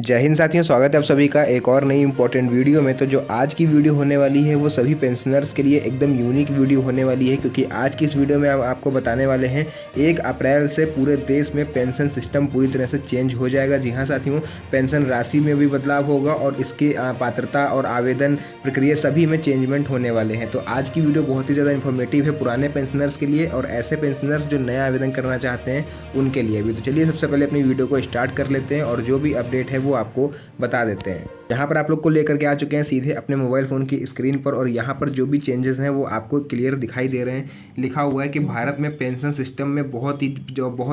जय हिंद साथियों, स्वागत है आप सभी का एक और नई इंपॉर्टेंट वीडियो में। तो जो आज की वीडियो होने वाली है वो सभी पेंशनर्स के लिए एकदम यूनिक वीडियो होने वाली है, क्योंकि आज की इस वीडियो में हम आपको बताने वाले हैं 1 अप्रैल से पूरे देश में पेंशन सिस्टम पूरी तरह से चेंज हो जाएगा। जी हाँ साथियों, पेंशन राशि में भी बदलाव होगा और इसकी पात्रता और आवेदन प्रक्रिया सभी में चेंजमेंट होने वाले हैं। तो आज की वीडियो बहुत ही ज़्यादा इन्फॉर्मेटिव है पुराने पेंशनर्स के लिए और ऐसे पेंशनर्स जो नया आवेदन करना चाहते हैं उनके लिए भी। तो चलिए सबसे पहले अपनी वीडियो को स्टार्ट कर लेते हैं और जो भी अपडेट है वो आपको बता देते हैं। यहाँ पर आप लोग को लेकर के आ चुके हैं सीधे अपने मोबाइल फ़ोन की स्क्रीन पर और यहाँ पर जो भी चेंजेस हैं वो आपको क्लियर दिखाई दे रहे हैं। लिखा हुआ है कि भारत में पेंशन सिस्टम में बहुत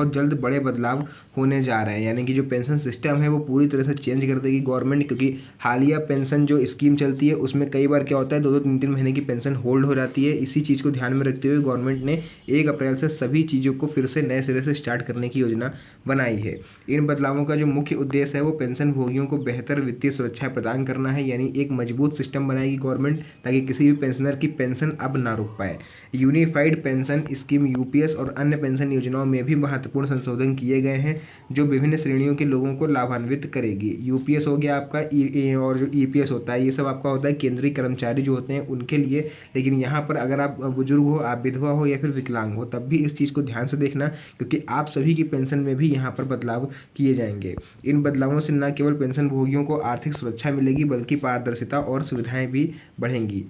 जल्द बड़े बदलाव होने जा रहे हैं, यानी कि जो पेंशन सिस्टम है वो पूरी तरह से चेंज कर देगी गवर्नमेंट। क्योंकि हालिया पेंशन जो स्कीम चलती है उसमें कई बार क्या होता है, 2-2 3-3 महीने की पेंशन होल्ड हो जाती है। इसी चीज़ को ध्यान में रखते हुए गवर्नमेंट ने 1 अप्रैल से सभी चीज़ों को फिर से नए सिरे से स्टार्ट करने की योजना बनाई है। इन बदलावों का जो मुख्य उद्देश्य है वो पेंशन भोगियों को बेहतर वित्तीय सुरक्षा प्रदान करना है, यानी एक मजबूत सिस्टम बनाएगी गवर्नमेंट ताकि किसी भी पेंशनर की पेंशन अब ना रुक पाए। यूनिफाइड पेंशन स्कीम यूपीएस और अन्य पेंशन योजनाओं में भी महत्वपूर्ण संशोधन किए गए हैं जो विभिन्न श्रेणियों के लोगों को लाभान्वित करेगी। यूपीएस हो गया आपका और जो ईपीएस होता है ये सब आपका होता है केंद्रीय कर्मचारी जो होते हैं उनके लिए। लेकिन यहाँ पर अगर आप बुजुर्ग हो, आप विधवा हो या फिर विकलांग हो, तब भी इस चीज़ को ध्यान से देखना, क्योंकि आप सभी की पेंशन में भी यहाँ पर बदलाव किए जाएंगे। इन बदलावों से न केवल पेंशन भोगियों को आर्थिक सुरक्षा मिलेगी बल्कि पारदर्शिता और सुविधाएं भी बढ़ेंगी।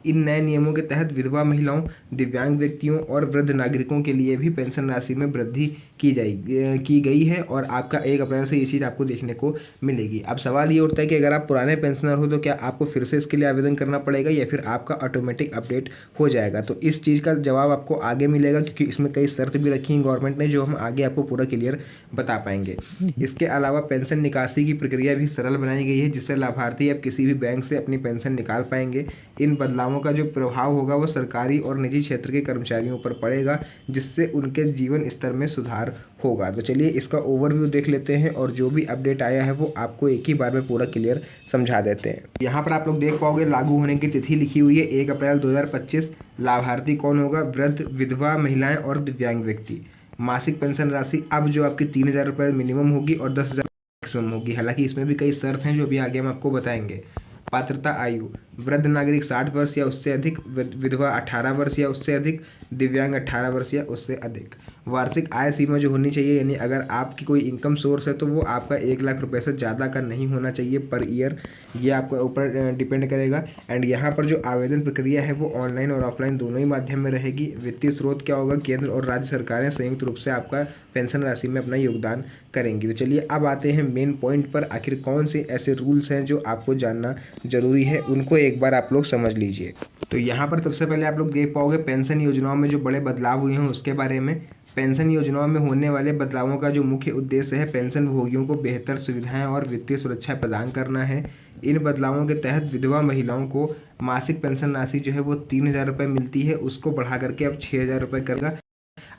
इन नए नियमों के तहत विधवा महिलाओं, दिव्यांग व्यक्तियों और वृद्ध नागरिकों के लिए भी पेंशन राशि में वृद्धि की गई है और आपका 1 अप्रैल से ये चीज़ आपको देखने को मिलेगी। अब सवाल ये उठता है कि अगर आप पुराने पेंशनर हो तो क्या आपको फिर से इसके लिए आवेदन करना पड़ेगा या फिर आपका ऑटोमेटिक अपडेट हो जाएगा। तो इस चीज़ का जवाब आपको आगे मिलेगा, क्योंकि इसमें कई शर्त भी रखी हैं गवर्नमेंट ने जो हम आगे आपको पूरा क्लियर बता पाएंगे। इसके अलावा पेंशन निकासी की प्रक्रिया भी सरल बनाई गई है, जिससे लाभार्थी अब किसी भी बैंक से अपनी पेंशन निकाल पाएंगे। इन बदलावों का जो प्रभाव होगा वो सरकारी और निजी क्षेत्र के कर्मचारियों पर पड़ेगा, जिससे उनके जीवन स्तर में सुधार होगा। तो चलिए इसका ओवरव्यू देख लेते हैं और जो भी अपडेट आया है वो आपको एक ही बार में पूरा क्लियर समझा देते हैं। यहाँ पर आप लोग देख पाओगे लागू होने की तिथि लिखी हुई है 1 अप्रैल 2025। लाभार्थी कौन होगा? वृद्ध, विधवा महिलाएं और दिव्यांग व्यक्ति। मासिक पेंशन राशि अब जो आपकी 3,000 रुपये मिनिमम होगी और 10,000 मैक्सिमम होगी। हालांकि इसमें भी कई शर्त हैं जो अभी आगे हम आपको बताएंगे। पात्रता आयु: वृद्ध नागरिक 60 वर्ष या उससे अधिक, विधवा 18 वर्ष या उससे अधिक, दिव्यांग 18 वर्ष या उससे अधिक। वार्षिक आय सीमा जो होनी चाहिए, यानी अगर आपकी कोई इनकम सोर्स है तो वो आपका 1 लाख रुपए से ज़्यादा का नहीं होना चाहिए पर ईयर। ये आपके ऊपर डिपेंड करेगा। एंड यहाँ पर जो आवेदन प्रक्रिया है वो ऑनलाइन और ऑफलाइन दोनों ही माध्यम में रहेगी। वित्तीय स्रोत क्या होगा? केंद्र और राज्य सरकारें संयुक्त रूप से आपका पेंशन राशि में अपना योगदान करेंगी। तो चलिए अब आते हैं मेन पॉइंट पर। आखिर कौन से ऐसे रूल्स हैं जो आपको जानना जरूरी है, उनको एक बार आप लोग समझ लीजिए। तो यहाँ पर सबसे पहले आप लोग देख पाओगे पेंशन योजनाओं में जो बड़े बदलाव हुए हैं उसके बारे में। पेंशन योजनाओं में होने वाले बदलावों का जो मुख्य उद्देश्य है पेंशन भोगियों को बेहतर सुविधाएं और वित्तीय सुरक्षा प्रदान करना है। इन बदलावों के तहत विधवा महिलाओं को मासिक पेंशन राशि जो है वो 3,000 रुपये मिलती है, उसको बढ़ा करके अब 6,000 रुपये करेगा।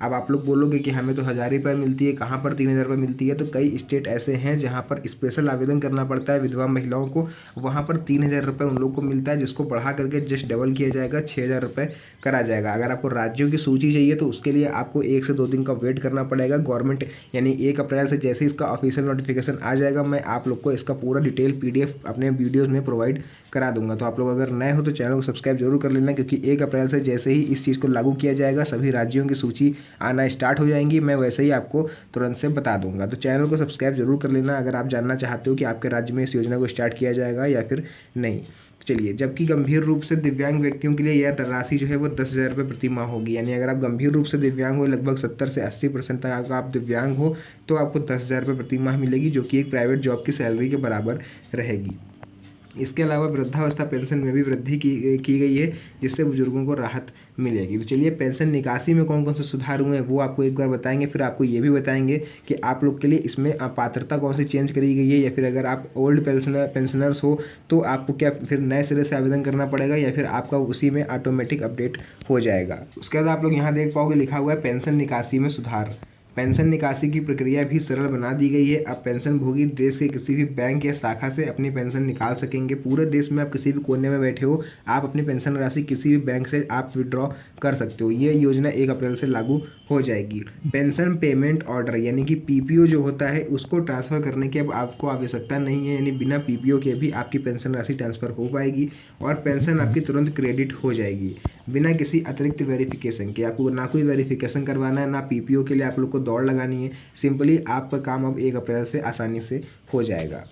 अब आप लोग बोलोगे कि हमें तो 1,000 रुपये मिलती है, कहाँ पर 3,000 रुपये मिलती है? तो कई स्टेट ऐसे हैं जहाँ पर स्पेशल आवेदन करना पड़ता है विधवा महिलाओं को, वहाँ पर 3,000 रुपये उन लोग को मिलता है, जिसको बढ़ा करके जस्ट डबल किया जाएगा, 6,000 रुपये करा जाएगा। अगर आपको राज्यों की सूची चाहिए तो उसके लिए आपको 1 से 2 दिन का वेट करना पड़ेगा। गवर्नमेंट यानी 1 अप्रैल से जैसे इसका ऑफिशियल नोटिफिकेशन आ जाएगा मैं आप लोग को इसका पूरा डिटेल PDF अपने वीडियोज़ में प्रोवाइड करा दूंगा। तो आप लोग अगर नए हो तो चैनल को सब्सक्राइब जरूर कर लेना, क्योंकि 1 अप्रैल से जैसे ही इस चीज़ को लागू किया जाएगा सभी राज्यों की सूची आना स्टार्ट हो जाएंगी, मैं वैसे ही आपको तुरंत से बता दूंगा। तो चैनल को सब्सक्राइब जरूर कर लेना अगर आप जानना चाहते हो कि आपके राज्य में इस योजना को स्टार्ट किया जाएगा या फिर नहीं। चलिए, जबकि गंभीर रूप से दिव्यांग व्यक्तियों के लिए यह राशि जो है वो 10,000 रुपये प्रति माह होगी। यानी अगर आप गंभीर रूप से दिव्यांग हो, लगभग 70 से 80% तक अगर आप दिव्यांग हो तो आपको 10,000 रुपये प्रति माह मिलेगी, जो कि एक प्राइवेट जॉब की सैलरी के बराबर रहेगी। इसके अलावा वृद्धावस्था पेंशन में भी वृद्धि की गई है, जिससे बुजुर्गों को राहत मिलेगी। तो चलिए पेंशन निकासी में कौन कौन से सुधार हुए हैं वो आपको एक बार बताएंगे, फिर आपको ये भी बताएंगे कि आप लोग के लिए इसमें पात्रता कौन सी चेंज करी गई है, या फिर अगर आप ओल्ड पेंशनर्स हो तो आपको क्या फिर नए सिरे से आवेदन करना पड़ेगा या फिर आपका उसी में ऑटोमेटिक अपडेट हो जाएगा। उसके बाद आप लोग यहाँ देख पाओगे लिखा हुआ है पेंशन निकासी में सुधार। पेंशन निकासी की प्रक्रिया भी सरल बना दी गई है। अब पेंशन भोगी देश के किसी भी बैंक या शाखा से अपनी पेंशन निकाल सकेंगे। पूरे देश में आप किसी भी कोने में बैठे हो, आप अपनी पेंशन राशि किसी भी बैंक से आप विड्रॉ कर सकते हो। ये योजना 1 अप्रैल से लागू हो जाएगी। पेंशन पेमेंट ऑर्डर यानी कि पीपीओ जो होता है उसको ट्रांसफ़र करने की अब आपको आवश्यकता नहीं है, यानी बिना पीपीओ के भी आपकी पेंशन राशि ट्रांसफ़र हो पाएगी और पेंशन आपकी तुरंत क्रेडिट हो जाएगी बिना किसी अतिरिक्त वेरिफिकेशन के। आपको ना कोई वेरिफिकेशन करवाना है, ना पीपीओ के लिए आप लोग को दौड़ लगानी है। सिंपली आपका काम अब 1 अप्रैल से आसानी से हो जाएगा।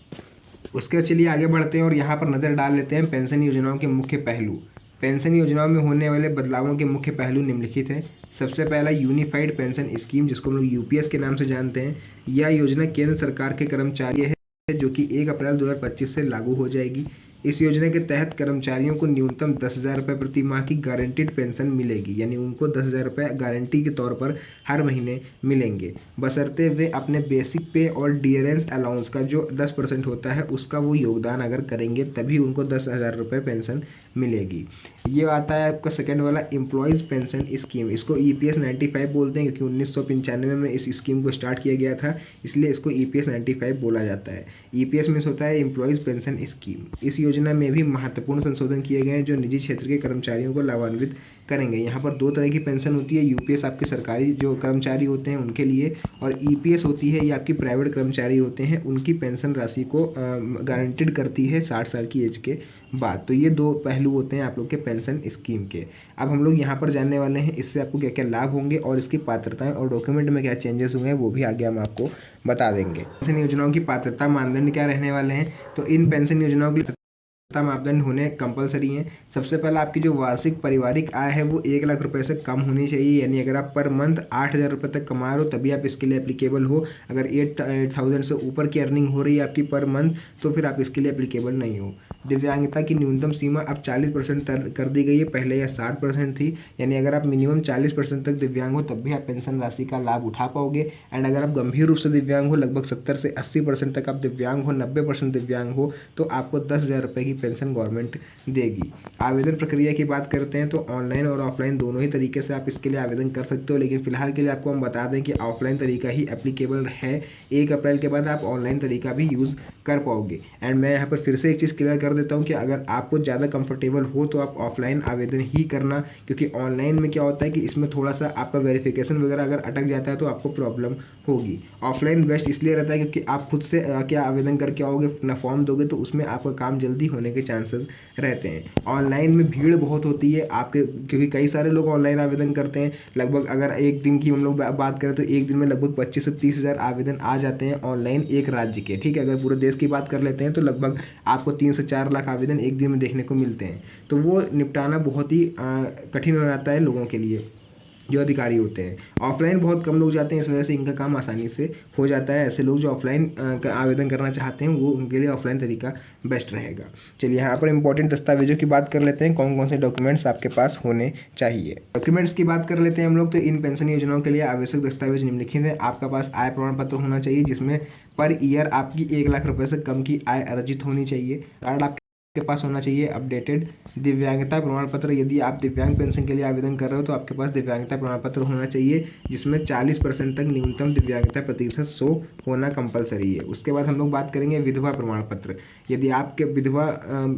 उसके बाद चलिए आगे बढ़ते हैं और यहाँ पर नज़र डाल लेते हैं पेंशन योजनाओं के मुख्य पहलू। पेंशन योजनाओं में होने वाले बदलावों के मुख्य पहलू निम्नलिखित हैं। सबसे पहला यूनिफाइड पेंशन स्कीम, जिसको हम लोग यूपीएस के नाम से जानते हैं। यह योजना केंद्र सरकार के कर्मचारी है जो कि 1 अप्रैल 2025 से लागू हो जाएगी। इस योजना के तहत कर्मचारियों को न्यूनतम 10,000 रुपये प्रति माह की गारंटीड पेंशन मिलेगी, यानी उनको 10,000 रुपये गारंटी के तौर पर हर महीने मिलेंगे, बशर्ते वे अपने बेसिक पे और डियरेंस अलाउंस का जो 10% होता है उसका वो योगदान अगर करेंगे, तभी उनको 10,000 रुपये पेंशन मिलेगी। ये आता है आपका सेकेंड वाला एम्प्लॉयज़ पेंशन स्कीम। इसको EPS 95 बोलते हैं, क्योंकि 1995 में इस स्कीम को स्टार्ट किया गया था, इसलिए इसको EPS 95 बोला जाता है। EPS में होता है एम्प्लॉयज़ पेंशन स्कीम। इस योजना में भी महत्वपूर्ण संशोधन किए गए हैं जो निजी क्षेत्र के कर्मचारियों को लाभान्वित करेंगे। यहाँ पर 2 तरह की पेंशन होती है। यूपीएस आपके सरकारी जो कर्मचारी होते हैं उनके लिए, और ईपीएस होती है ये आपकी प्राइवेट कर्मचारी होते हैं, उनकी पेंशन राशि को गारंटेड करती है 60 साल की एज के बाद। तो ये 2 पहलू होते हैं आप लोग के पेंशन स्कीम के। अब हम लोग यहाँ पर जानने वाले हैं इससे आपको क्या क्या लाभ होंगे और इसकी पात्रताएं और डॉक्यूमेंट में क्या चेंजेस हुए हैं वो भी आगे हम आपको बता देंगे। पेंशन योजनाओं की पात्रता मानदंड क्या रहने वाले हैं, तो इन पेंशन योजनाओं के लिए मापदंड होने कंपलसरी हैं। सबसे पहला आपकी जो वार्षिक पारिवारिक आय है वो 1 लाख रुपए से कम होनी चाहिए, यानी अगर आप पर मंथ 8,000 रुपये तक कमा रहे हो तभी आप इसके लिए एप्लीकेबल हो। अगर 8,000 से ऊपर की अर्निंग हो रही है आपकी पर मंथ तो फिर आप इसके लिए एप्लीकेबल नहीं हो। दिव्यांगता की न्यूनतम सीमा अब 40% कर दी गई है, पहले यह 60% थी, यानी अगर आप मिनिमम 40% तक दिव्यांग हो तब भी आप पेंशन राशि का लाभ उठा पाओगे। एंड अगर आप गंभीर रूप से दिव्यांग हो, लगभग 70 से 80% तक आप दिव्यांग हो, 90% दिव्यांग हो, तो आपको 10,000 रुपये की पेंशन गवर्नमेंट देगी। आवेदन प्रक्रिया की बात करते हैं तो ऑनलाइन और ऑफलाइन दोनों ही तरीके से आप इसके लिए आवेदन कर सकते हो, लेकिन फिलहाल के लिए आपको हम बता दें कि ऑफलाइन तरीका ही एप्लीकेबल है। 1 अप्रैल के बाद आप ऑनलाइन तरीका भी यूज़ कर पाओगे। एंड मैं यहाँ पर फिर से एक चीज़ क्लियर कर देता हूँ कि अगर आपको ज़्यादा कंफर्टेबल हो तो आप ऑफलाइन आवेदन ही करना, क्योंकि ऑनलाइन में क्या होता है कि इसमें थोड़ा सा आपका वेरिफिकेशन वगैरह अगर अटक जाता है तो आपको प्रॉब्लम होगी। ऑफलाइन बेस्ट इसलिए रहता है क्योंकि आप खुद से क्या आवेदन करके आओगे, अपना फॉर्म दोगे तो उसमें आपका काम जल्दी होने के चांसेस रहते हैं। ऑनलाइन में भीड़ बहुत होती है आपके, क्योंकि कई सारे लोग ऑनलाइन आवेदन करते हैं। लगभग अगर एक दिन की हम लोग बात करें तो एक दिन में लगभग 25 से 30,000 आवेदन आ जाते हैं ऑनलाइन एक राज्य के। ठीक है, अगर पूरे देश की बात कर लेते हैं तो लगभग आपको 3 से 4 लाख आवेदन एक दिन में देखने को मिलते हैं। तो वो निपटाना बहुत ही कठिन हो जाता है लोगों के लिए जो अधिकारी होते हैं। ऑफलाइन बहुत कम लोग जाते हैं, इस वजह से इनका काम आसानी से हो जाता है। ऐसे लोग जो ऑफलाइन आवेदन करना चाहते हैं वो उनके लिए ऑफलाइन तरीका बेस्ट रहेगा। चलिए यहाँ पर इंपॉर्टेंट दस्तावेजों की बात कर लेते हैं, कौन कौन से डॉक्यूमेंट्स आपके पास होने चाहिए। डॉक्यूमेंट्स की बात कर लेते हैं हम लोग, तो इन पेंशन योजनाओं के लिए आवश्यक दस्तावेज निम्नलिखित हैं। आपका पास आय प्रमाण पत्र होना चाहिए जिसमें पर ईयर आपकी 1 लाख रुपये से कम की आय अर्जित होनी चाहिए। कार्ड आपके पास होना चाहिए अपडेटेड। दिव्यांगता प्रमाण पत्र, यदि आप दिव्यांग पेंशन के लिए आवेदन कर रहे हो तो आपके पास दिव्यांगता प्रमाण पत्र होना चाहिए जिसमें 40% तक न्यूनतम दिव्यांगता प्रतिशत शो होना कंपलसरी है। उसके बाद हम लोग बात करेंगे विधवा प्रमाण पत्र। यदि आपके विधवा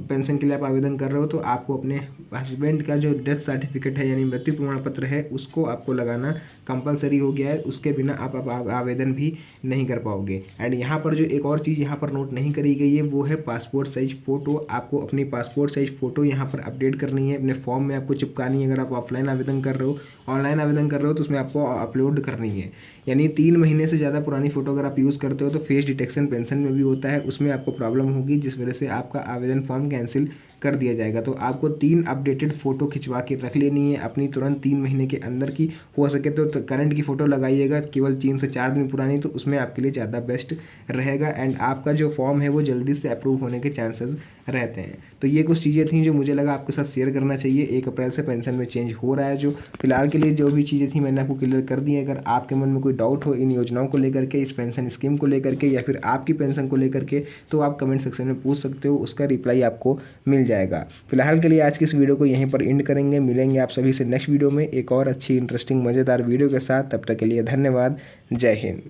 पेंशन के लिए आप आवेदन कर रहे हो तो आपको अपने हस्बैंड का जो डेथ सर्टिफिकेट है यानी मृत्यु प्रमाण पत्र है उसको आपको लगाना कंपलसरी हो गया है, उसके बिना आप आवेदन भी नहीं कर पाओगे। एंड यहाँ पर जो एक और चीज़ यहाँ पर नोट नहीं करी गई है वो है पासपोर्ट साइज फ़ोटो। आपको अपनी पासपोर्ट साइज फ़ोटो यहाँ पर अपडेट करनी है, अपने फॉर्म में आपको चिपकानी है। अगर आप ऑफलाइन आवेदन कर रहे हो, ऑनलाइन आवेदन कर रहे हो तो उसमें आपको अपलोड करनी है। यानी 3 महीने से ज़्यादा पुरानी फ़ोटो अगर आप यूज़ करते हो तो फेस डिटेक्शन पेंशन में भी होता है, उसमें आपको प्रॉब्लम होगी जिस वजह से आपका आवेदन फॉर्म कैंसिल कर दिया जाएगा। तो आपको 3 अपडेटेड फ़ोटो खिंचवा के रख लेनी है अपनी, तुरंत 3 महीने के अंदर की। हो सके तो करंट की फ़ोटो लगाइएगा, केवल 3 से 4 दिन पुरानी, तो उसमें आपके लिए ज़्यादा बेस्ट रहेगा। एंड आपका जो फॉर्म है वो जल्दी से अप्रूव होने के चांसेस रहते हैं। तो ये कुछ चीज़ें थी जो मुझे लगा आपके साथ शेयर करना चाहिए। 1 अप्रैल से पेंशन में चेंज हो रहा है, जो फिलहाल के लिए जो भी चीज़ें थी मैंने आपको क्लियर कर दी है। अगर आपके मन में कोई डाउट हो इन योजनाओं को लेकर के, इस पेंशन स्कीम को लेकर के या फिर आपकी पेंशन को लेकर के, तो आप कमेंट सेक्शन में पूछ सकते हो, उसका रिप्लाई आपको मिल जाएगा। फिलहाल के लिए आज की इस वीडियो को यहीं पर एंड करेंगे। मिलेंगे आप सभी से नेक्स्ट वीडियो में एक और अच्छी इंटरेस्टिंग मज़ेदार वीडियो के साथ। तब तक के लिए धन्यवाद। जय हिंद।